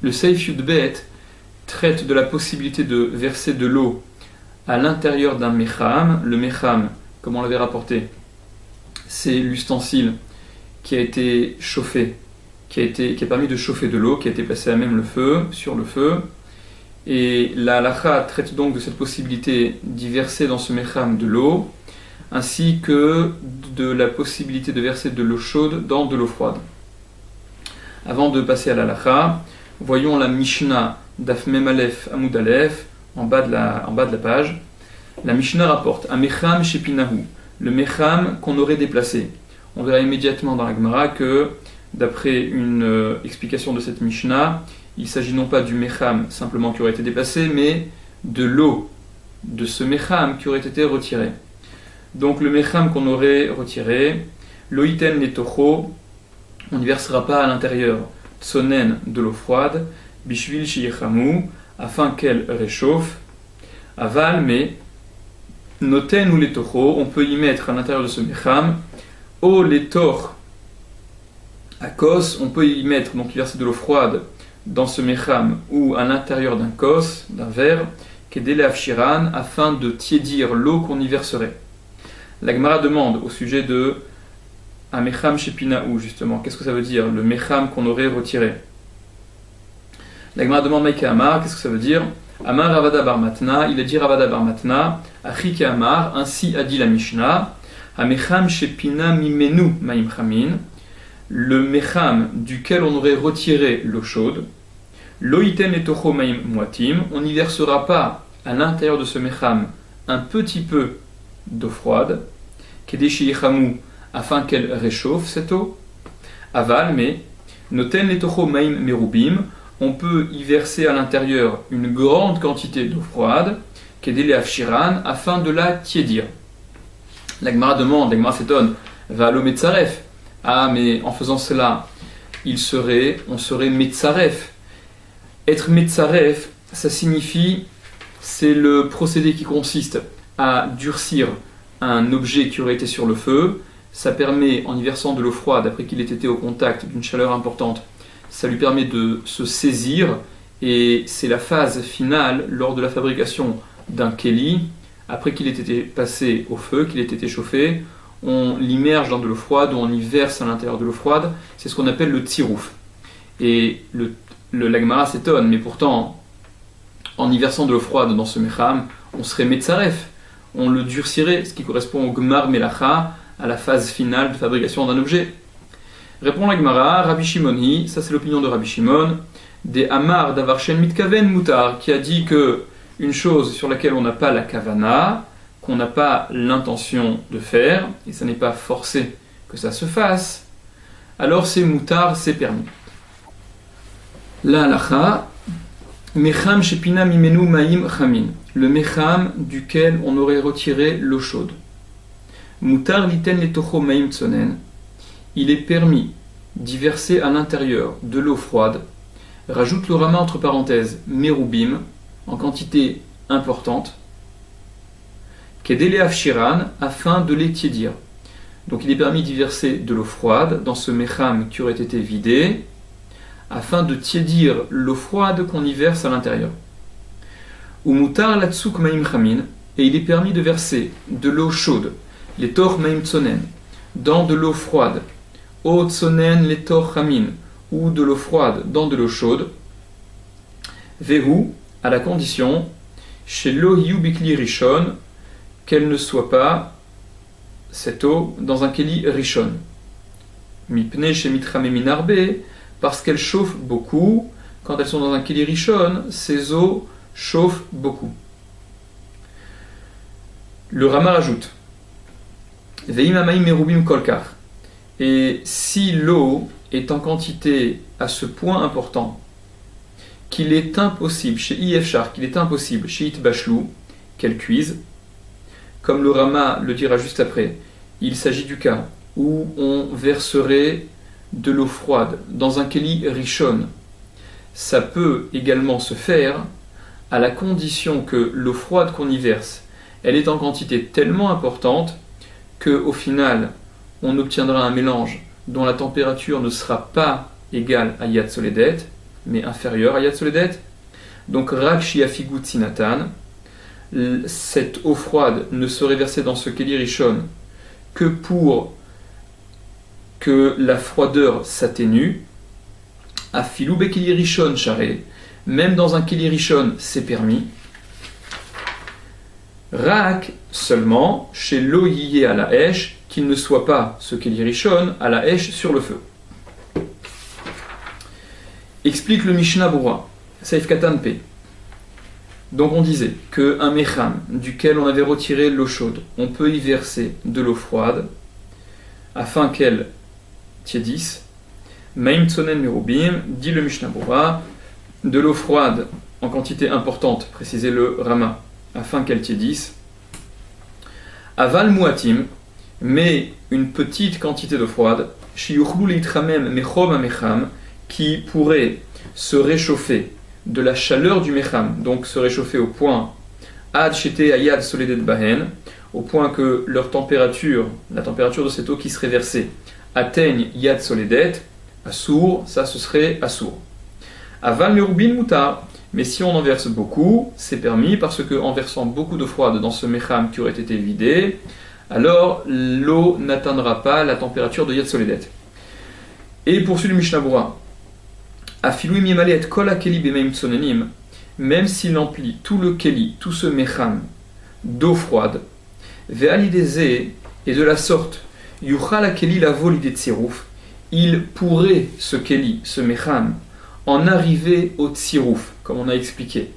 Le Seif Yudbet traite de la possibilité de verser de l'eau à l'intérieur d'un mecham. Le mecham, comme on l'avait rapporté, c'est l'ustensile qui a été chauffé, qui a permis de chauffer de l'eau, qui a été placé à même le feu, sur le feu. Et la halakha traite donc de cette possibilité d'y verser dans ce mecham de l'eau, ainsi que de la possibilité de verser de l'eau chaude dans de l'eau froide. Avant de passer à la halakha, voyons la Mishnah Daf Mem Aleph Amud Aleph, en bas de la page. La Mishnah rapporte un mecham shepinahu, le mecham qu'on aurait déplacé. On verra immédiatement dans la Gemara que, d'après une explication de cette Mishnah, il s'agit non pas du mecham simplement qui aurait été déplacé, mais de l'eau de ce mecham qui aurait été retiré. Donc le mecham qu'on aurait retiré, loïten letocho, on n'y versera pas à l'intérieur tsonen de l'eau froide, bishvil shiyechamu, afin qu'elle réchauffe, aval, mais noten ou letocho, on peut y mettre à l'intérieur de ce mecham, o letor akos, on peut y mettre, donc y verser de l'eau froide dans ce mecham ou à l'intérieur d'un kos, d'un verre, kedele afshiran, afin de tiédir l'eau qu'on y verserait. La Gemara demande au sujet de un mecham shepinahu, justement, qu'est-ce que ça veut dire, le mecham qu'on aurait retiré. La Gemara demande Maïka Amar, qu'est-ce que ça veut dire? Amar Ravada bar Matna, il a dit Ravada bar Matna, Achike Amar, ainsi a dit la Mishnah, Amecham shepina mimenu maim chamin, le mecham duquel on aurait retiré l'eau chaude, loïten et tocho maim muatim, on n'y versera pas à l'intérieur de ce mecham un petit peu d'eau froide, kedeshi yechamu, afin qu'elle réchauffe cette eau, aval, mais noten et tocho maim merubim, on peut y verser à l'intérieur une grande quantité d'eau froide, kedele afshiran, afin de la tiédir. La Gemara demande, la Gemara s'étonne, va allo metzaref. Ah, mais en faisant cela, on serait metzaref. Être metzaref, ça signifie, c'est le procédé qui consiste à durcir un objet qui aurait été sur le feu. Ça permet, en y versant de l'eau froide, après qu'il ait été au contact d'une chaleur importante, ça lui permet de se saisir, et c'est la phase finale lors de la fabrication d'un keli. Après qu'il ait été passé au feu, qu'il ait été chauffé, on l'immerge dans de l'eau froide, ou on y verse à l'intérieur de l'eau froide. C'est ce qu'on appelle le tirouf. Et la Gemara s'étonne, mais pourtant, en y versant de l'eau froide dans ce mecham, on serait metzaref, on le durcirait, ce qui correspond au gmar melacha, à la phase finale de fabrication d'un objet. Répond la Gemara, Rabbi Shimoni, ça c'est l'opinion de Rabbi Shimon, des Amar d'Avarshen Mitkaven Mutar, qui a dit que une chose sur laquelle on n'a pas la kavana, qu'on n'a pas l'intention de faire, et ça n'est pas forcé que ça se fasse, alors c'est mutar, c'est permis. La halacha, mecham shepina mimenu maim chamin, le mecham duquel on aurait retiré l'eau chaude. Mutar liten letocho maim tsonen, il est permis d'y verser à l'intérieur de l'eau froide, rajoute le rama entre parenthèses merubim, en quantité importante, kedele afshiran, afin de les tiédir. Donc il est permis d'y verser de l'eau froide dans ce mecham qui aurait été vidé, afin de tiédir l'eau froide qu'on y verse à l'intérieur. Ou mutar latsuk maim chamin, et il est permis de verser de l'eau chaude, les tor maim tsonen, dans de l'eau froide, o tsonen les tor chamin, ou de l'eau froide dans de l'eau chaude, vehu, à la condition, chez lo hiu bikli rishon, qu'elle ne soit pas, cette eau, dans un keli rishon. Mipne chez mitrame minarbe, parce qu'elles chauffent beaucoup. Quand elles sont dans un keli rishon, ces eaux chauffent beaucoup. Le Rama rajoute, veim amaim merubim kolkar, et si l'eau est en quantité à ce point important, qu'il est impossible, chez Ifchar, qu'il est impossible, chez Itbachlou, qu'elle cuise, comme le Rama le dira juste après, il s'agit du cas où on verserait de l'eau froide dans un keli rishon. Ça peut également se faire à la condition que l'eau froide qu'on y verse, elle est en quantité tellement importante qu'au final, on obtiendra un mélange dont la température ne sera pas égale à Yad Soledet, mais inférieure à Yad Soledet. Donc Rak Shiafigut Sinatan, cette eau froide ne serait versée dans ce Keli Rishon que pour que la froideur s'atténue. Afilou Bekeli Rishon Charé, même dans un Keli Rishon, c'est permis. Rak seulement, chez l'eau yiyé à la Esh, qu'il ne soit pas ce Keli Rishon à la Esh sur le feu. Explique le Mishnah Berurah, Seif Katan P. Donc on disait qu'un mecham duquel on avait retiré l'eau chaude, on peut y verser de l'eau froide afin qu'elle tiédisse. Maim tsonen merubim, dit le Mishnah Berurah, de l'eau froide en quantité importante, précisez le Rama, afin qu'elle tiédisse. Aval muatim, mais une petite quantité d'eau froide, shiyuchlu leitramem mechom amecham, qui pourrait se réchauffer de la chaleur du mecham, donc se réchauffer au point ad shete ayad soledet bahen, au point que leur température, la température de cette eau qui serait versée, atteigne yad soledet, assour, ça ce serait assour. Aval merubin mutar, mais si on en verse beaucoup, c'est permis parce que en versant beaucoup d'eau froide dans ce mecham qui aurait été vidé, alors l'eau n'atteindra pas la température de yad soledet. Et poursuit le Mishnah Berurah, même s'il emplit tout le keli, tout ce mecham d'eau froide, et de la sorte, il pourrait, ce keli, ce mecham, en arriver au tsirouf, comme on a expliqué.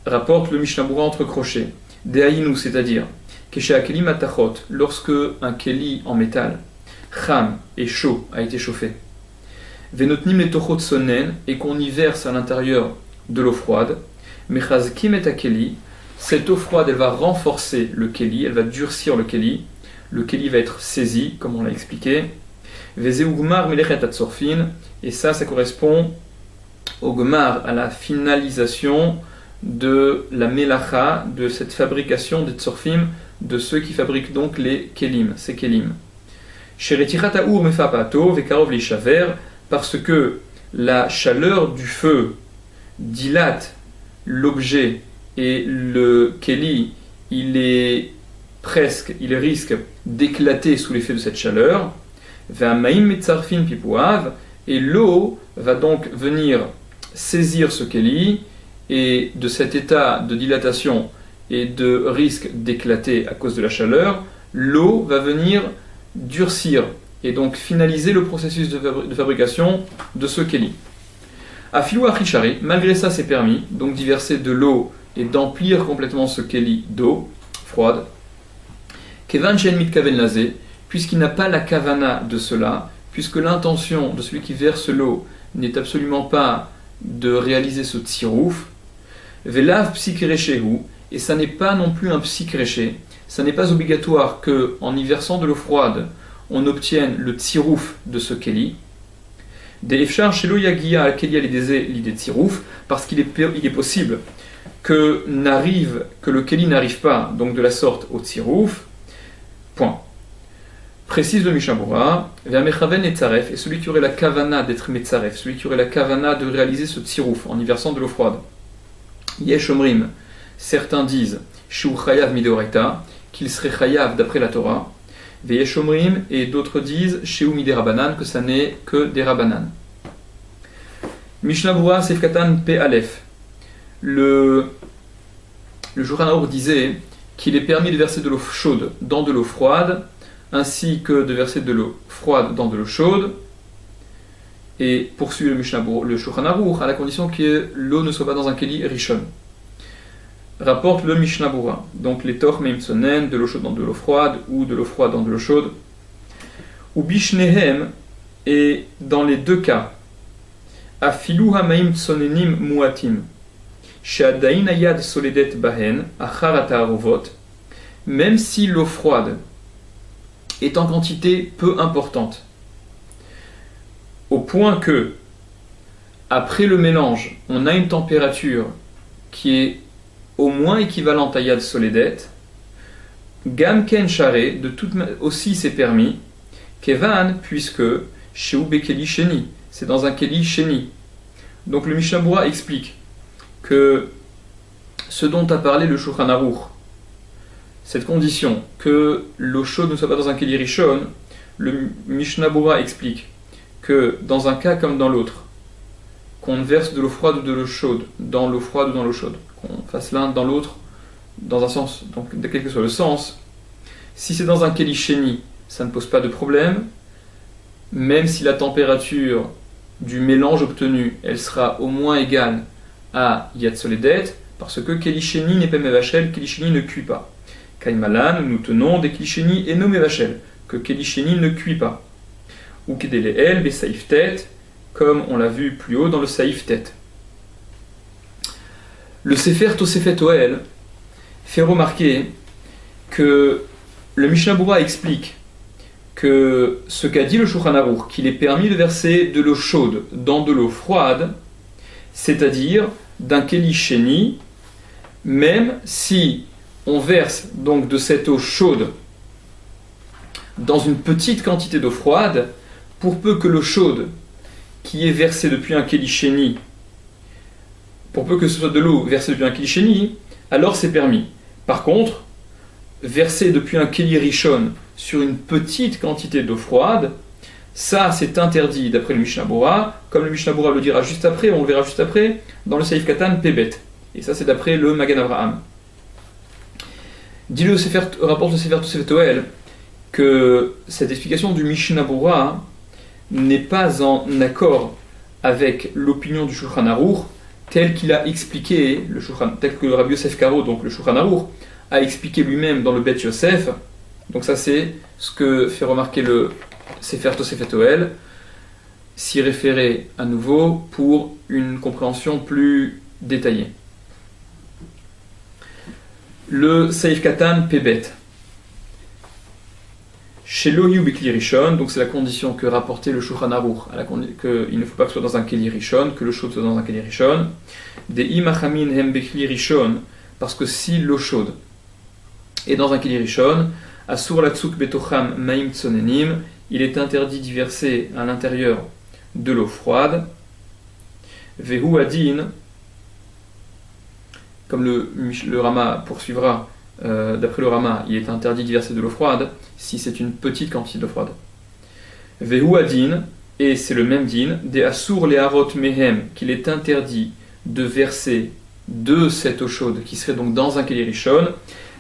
Rapporte le Mishnah Berurah entre crochets, dehaïnou, c'est-à-dire, lorsque un keli en métal, cham et chaud, a été chauffé, Venotnim et tochot sonen, et qu'on y verse à l'intérieur de l'eau froide, mechazkim et akeli, cette eau froide elle va renforcer le keli, elle va durcir le keli va être saisi, comme on l'a expliqué. Vezeugmar melechet atzorfin, et ça correspond au gmar, à la finalisation de la melacha, de cette fabrication des tzorfim, de ceux qui fabriquent donc les kelim, ces kelim. Sheretichat aour mefapato vekarov lishaver, parce que la chaleur du feu dilate l'objet et le keli, il risque d'éclater sous l'effet de cette chaleur. Et l'eau va donc venir saisir ce keli, et de cet état de dilatation et de risque d'éclater à cause de la chaleur, l'eau va venir durcir et donc finaliser le processus de fabrication de ce keli. Afilou achichari, malgré ça c'est permis, donc d'y verser de l'eau et d'emplir complètement ce keli d'eau froide. Kevan shen mitkaven lazé, puisqu'il n'a pas la kavana de cela, puisque l'intention de celui qui verse l'eau n'est absolument pas de réaliser ce tsirouf. Velav psikreshehu, et ça n'est pas non plus un psikreshe, ça n'est pas obligatoire que en y versant de l'eau froide, on obtienne le tsirouf de ce keli. De'efshar shelo yagia al keli l'idée tsirouf, parce qu'il est possible que le keli n'arrive pas donc de la sorte au tsirouf. Point. Précise le Mishnah Berurah, ve'amechaven etzaref, et celui qui aurait la kavana d'être metzaref, celui qui aurait la kavana de réaliser ce tsirouf en y versant de l'eau froide. Yesh omrim, certains disent shu chayav mideoraita, qu'il serait chayav d'après la Torah. Veyesh omrim, et d'autres disent shu miderabanan, que ça n'est que des rabanan. Mishnah Berurah Seif Katan Pe Aleph. Le Shulchan Aruch disait qu'il est permis de verser de l'eau chaude dans de l'eau froide, ainsi que de verser de l'eau froide dans de l'eau chaude, et poursuit le Mishnah Berurah, le Shulchan Aruch, à la condition que l'eau ne soit pas dans un keli rishon. Rapporte le Mishnah Berurah, donc les toch meim tsonen, de l'eau chaude dans de l'eau froide, ou de l'eau froide dans de l'eau chaude, ou bishnehem, et dans les deux cas, afilu hamaim tsonenim muatim, she'adain ayad soledet bahen, achar ata'aruvot, même si l'eau froide est en quantité peu importante, au point que, après le mélange, on a une température qui est au moins équivalente à Yad Soledet, Gam Ken Share, aussi c'est permis, Kevan, puisque Sheu Bekeli Sheni, c'est dans un Keli Sheni, Donc le Mishnah Berurah explique que ce dont a parlé le Shulchan Aruch, cette condition que l'eau chaude ne soit pas dans un keli rishon, le Mishnah Berurah explique que dans un cas comme dans l'autre, qu'on verse de l'eau froide ou de l'eau chaude, dans l'eau froide ou dans l'eau chaude, qu'on fasse l'un dans l'autre, dans un sens, donc quel que soit le sens, si c'est dans un keli sheni, ça ne pose pas de problème, même si la température du mélange obtenu, elle sera au moins égale à yad soledet, parce que keli sheni n'est pas mevachel, keli sheni ne cuit pas. Kaimalan, nous tenons des keli sheni et no mevachel, que keli sheni ne cuit pas. Ou kedeleel, be saif tet, comme on l'a vu plus haut dans le saif tet. Le Sefer Tosefet Ohel fait remarquer que le Mishnah Berurah explique que ce qu'a dit le Shulchan Aruch, qu'il est permis de verser de l'eau chaude dans de l'eau froide, c'est-à-dire d'un keli sheni, même si on verse donc de cette eau chaude dans une petite quantité d'eau froide, pour peu que l'eau chaude qui est versée depuis un keli sheni, pour peu que ce soit de l'eau versée depuis un keli sheni, alors c'est permis. Par contre, verser depuis un keli rishon sur une petite quantité d'eau froide, ça c'est interdit d'après le Mishnah Berurah, comme le Mishnah Berurah le dira juste après, on le verra juste après, dans le Seif Katan Pebet. Et ça c'est d'après le Magan Avraham. Dit le rapporte le Sefer Tosefet Ohel que cette explication du Mishnah Berurah n'est pas en accord avec l'opinion du Shulchan Aruch tel qu'il a expliqué, tel que Rabbi Yosef Karo, donc le Shulchan Aruch, a expliqué lui-même dans le Bet Yosef. Donc ça c'est ce que fait remarquer le Sefer Tosefet Ohel, s'y référer à nouveau pour une compréhension plus détaillée. Le Seif Katan Pebet. Chez Lohiu Bikli Rishon, donc c'est la condition que rapportait le Shulchan Aruch, qu'il ne faut pas que ce soit dans un Keli Rishon, que l'eau chaude soit dans un Keli Rishon. Des Imachamin Hem Bikli Rishon, parce que si l'eau chaude est dans un Keli Rishon, Asur Latsuk Betocham Maim Tsonenim, il est interdit d'y verser à l'intérieur de l'eau froide. Vehu Adin, comme le Rama poursuivra, d'après le Rama, il est interdit d'y verser de l'eau froide si c'est une petite quantité d'eau froide. Vehu Adin, et c'est le même din, des Asur Leharot Mehem, qu'il est interdit de verser de cette eau chaude, qui serait donc dans un Keli Rishon,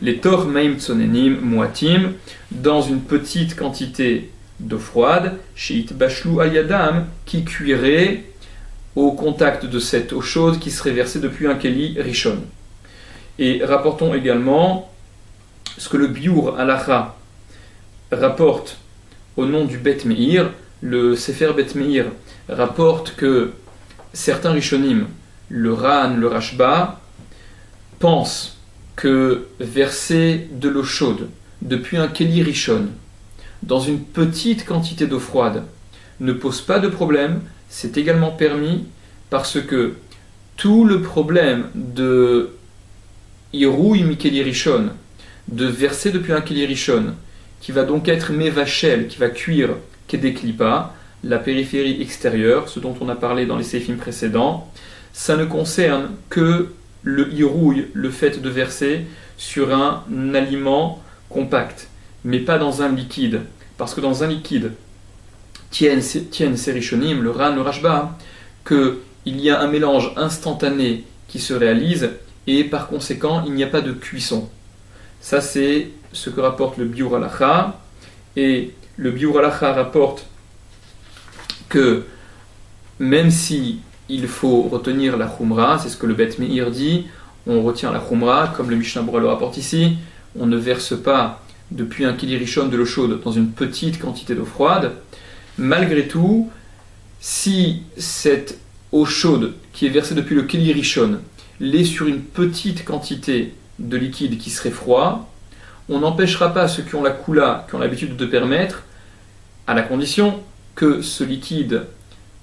les Tor Maim Tsonenim Muatim, dans une petite quantité d'eau froide, chez Itbashlu Ayadam, qui cuirait au contact de cette eau chaude qui serait versée depuis un Keli Rishon. Et rapportons également ce que le Biur Halacha rapporte au nom du Bet Meir. Le Sefer Bet Meir rapporte que certains Rishonim, le Ran, le Rashba, pensent que verser de l'eau chaude depuis un Keli Rishon dans une petite quantité d'eau froide ne pose pas de problème, c'est également permis parce que tout le problème de Irouï Mikeli Rishon, de verser depuis un Keli Rishon, qui va donc être Mevachel, qui va cuire Kedeklipa, la périphérie extérieure, ce dont on a parlé dans les séfim précédents, ça ne concerne que le Irouï, le fait de verser sur un aliment compact, mais pas dans un liquide, parce que dans un liquide, tiennent ces Rishonim, le Ran, le Rashba, qu'il y a un mélange instantané qui se réalise, et par conséquent, il n'y a pas de cuisson. Ça, c'est ce que rapporte le Biur Halacha, et le Biur Halacha rapporte que même si il faut retenir la Khumra, c'est ce que le Bet Meir dit, on retient la Khumra, comme le Mishnah Berurah le rapporte ici, on ne verse pas depuis un Keli Rishon de l'eau chaude dans une petite quantité d'eau froide. Malgré tout, si cette eau chaude qui est versée depuis le Keli Rishon l'est sur une petite quantité de liquide qui serait froid, on n'empêchera pas ceux qui ont la Kula, qui ont l'habitude de permettre, à la condition que ce liquide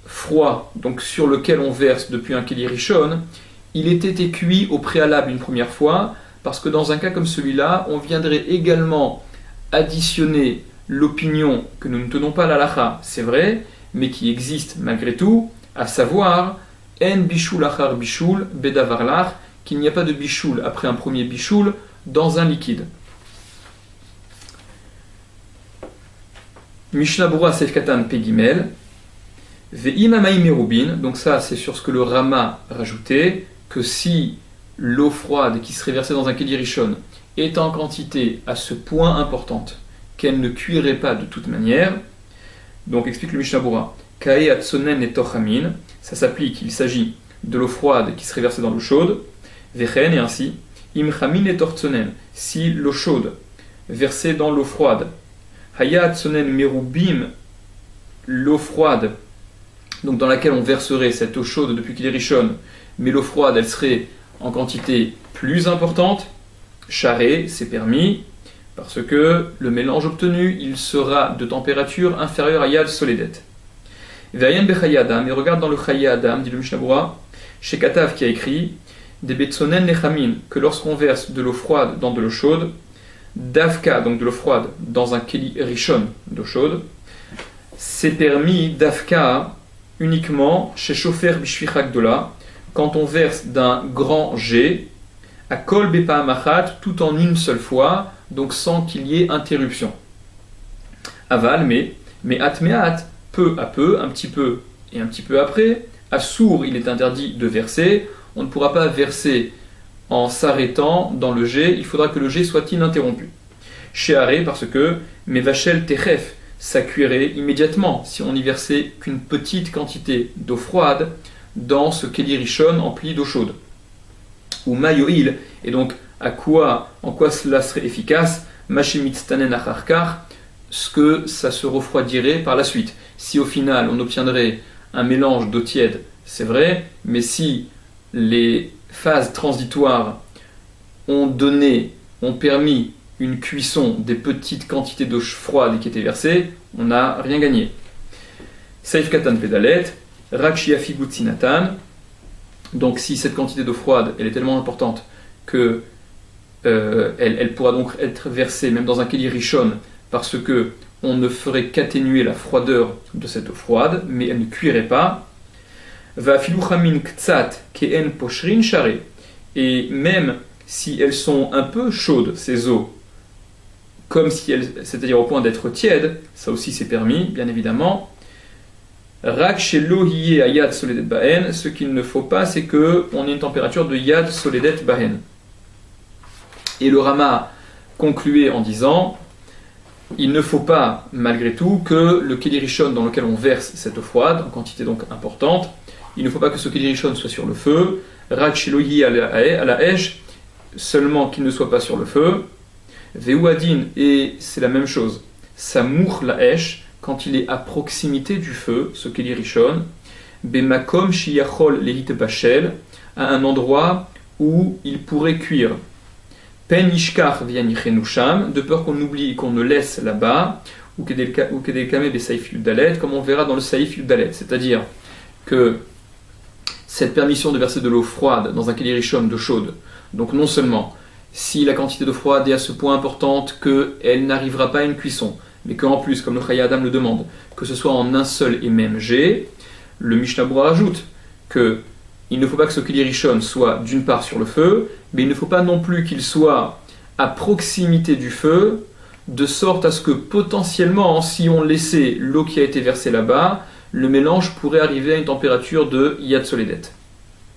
froid, donc sur lequel on verse depuis un Keli Rishon, il ait été cuit au préalable une première fois, parce que dans un cas comme celui-là, on viendrait également additionner l'opinion que nous ne tenons pas à l'halacha, c'est vrai, mais qui existe malgré tout, à savoir En bishul achar bishul bedavarlach, qu'il n'y a pas de bishul après un premier bishul dans un liquide. Mishnah Berurah Seif Katan Pegimel. Ve'im amaim merubin, donc ça c'est sur ce que le Rama rajoutait, que si l'eau froide qui serait versée dans un keli rishon est en quantité à ce point importante qu'elle ne cuirait pas de toute manière, donc explique le Mishnah Berurah, Kae atsonen et tochamin, ça s'applique, il s'agit de l'eau froide qui serait versée dans l'eau chaude, vechen et ainsi, im chamin et tortsonen, si l'eau chaude versée dans l'eau froide, haya atsonen merubim, l'eau froide, donc dans laquelle on verserait cette eau chaude depuis qu'il est rishon, mais l'eau froide elle serait en quantité plus importante, charré, c'est permis, parce que le mélange obtenu, il sera de température inférieure à Yad Soledet. Ve'ayen bechaye adam, et regarde dans le Chaye Adam, dit le Mishnah Berurah, chez Katav qui a écrit, des betsonen nechamin, que lorsqu'on verse de l'eau froide dans de l'eau chaude, davka, donc de l'eau froide, dans un keli rishon d'eau chaude, c'est permis davka uniquement chez Shofer Bishvicha Gdola, quand on verse d'un grand jet, à Kol Bepa Amachat, tout en une seule fois, donc sans qu'il y ait interruption. Aval, mais atmeat, peu à peu, un petit peu et un petit peu après, à sourd, il est interdit de verser, on ne pourra pas verser en s'arrêtant dans le jet, il faudra que le jet soit ininterrompu. Sheharé, parce que Mevachel Techef, ça cuirait immédiatement si on n'y versait qu'une petite quantité d'eau froide dans ce keli rishon empli d'eau chaude. Ou mayoil, et donc en quoi cela serait efficace, mashemitztanen acharkar, ce que ça se refroidirait par la suite. Si au final on obtiendrait un mélange d'eau tiède, c'est vrai, mais si les phases transitoires ont permis une cuisson des petites quantités d'eau froide qui étaient versées, on n'a rien gagné. Seif katan pedalet, rak shiafigut sinatan. Donc si cette quantité d'eau froide elle est tellement importante que elle pourra donc être versée même dans un keli rishon parce que on ne ferait qu'atténuer la froideur de cette eau froide, mais elle ne cuirait pas. Va filuchamin ktsat keen poshrin share, et même si elles sont un peu chaudes ces eaux, comme si elles, c'est-à-dire au point d'être tièdes, ça aussi c'est permis, bien évidemment. Rak shelo hiye a yad soledet bahen, ce qu'il ne faut pas, c'est qu'on ait une température de yad soledet bahen. Et le Rama concluait en disant, il ne faut pas, malgré tout, que le keli rishon dans lequel on verse cette eau froide, en quantité donc importante, il ne faut pas que ce keli rishon soit sur le feu, rak shelo hiye à la esh, seulement qu'il ne soit pas sur le feu. Ve'uadin, et c'est la même chose, samour la esh, quand il est à proximité du feu, ce keli rishon, bemakom shiyachol lehit bashel, à un endroit où il pourrait cuire. Pen ishkar vianichenusham, de peur qu'on oublie et qu'on ne laisse là-bas, ou kedelkame be saif yudalet, comme on verra dans le saif yudalet, c'est-à-dire que cette permission de verser de l'eau froide dans un keli rishon d'eau chaude, donc non seulement si la quantité d'eau froide est à ce point importante qu'elle n'arrivera pas à une cuisson, mais qu'en plus, comme le Chaye Adam le demande, que ce soit en un seul et même jet, le Mishnah Berurah ajoute que il ne faut pas que ce keli rishon soit d'une part sur le feu, mais il ne faut pas non plus qu'il soit à proximité du feu, de sorte à ce que potentiellement, si on laissait l'eau qui a été versée là-bas, le mélange pourrait arriver à une température de Yad Soledet.